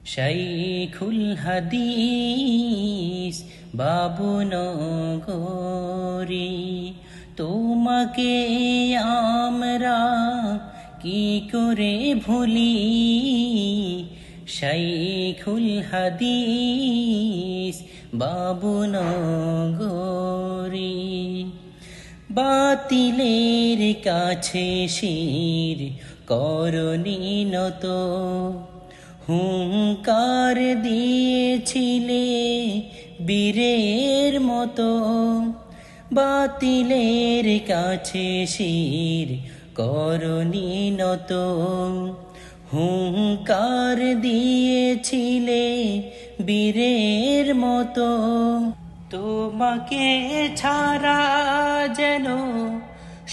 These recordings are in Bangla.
শাইখুল হাদিস বাবুনগরী, তোমাকে আমরা কি করে ভুলি। শাইখুল হাদিস বাবুনগরী, বাতিলের কাছে শির করনি নত, হুঙ্কার দিয়েছিলে বীরের মতো। বাতিলের কাছে শির করনি নত, হুঙ্কার দিয়েছিলে বীরের মতো। তোমাকে ছাড়া যেন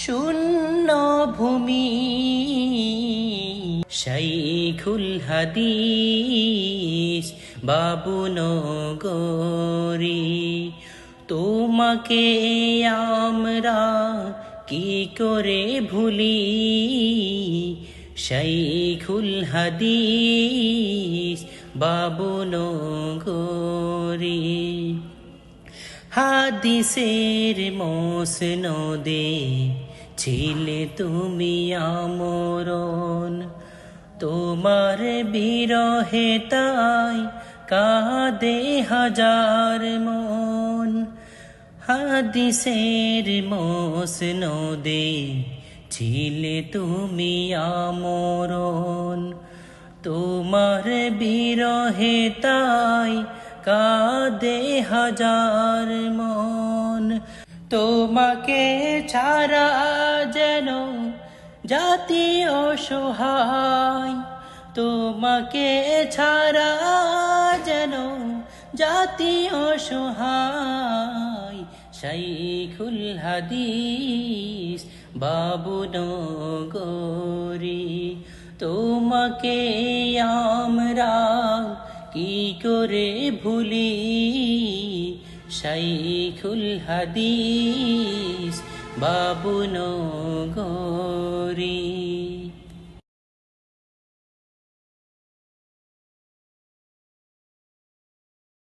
শূন্য ভূমি। শাইখুল হাদিস বাবুনগরী, তোমাকে আমরা কি করে ভুলি। শাইখুল হাদিস বাবুনগরী, হাদিসের মসনদে ছিলে তুমি আমরণ, তোমার বিরহে তাই কাঁদে হাজার মন। হাদিসের মসনদে ছিলে তুমি আমরণ, তোমার বিরহে তাই কাঁদে হাজার মন। তোমাকে ছাড়া যেন জাতি অসহায়, তোমাকে ছাড়া যেন জাতি অসহায়। শাইখুল হাদিস বাবুনগরী, তোমাকে আমরা কি করে ভুলি। শাইখুল হাদিস বাবুনগরী।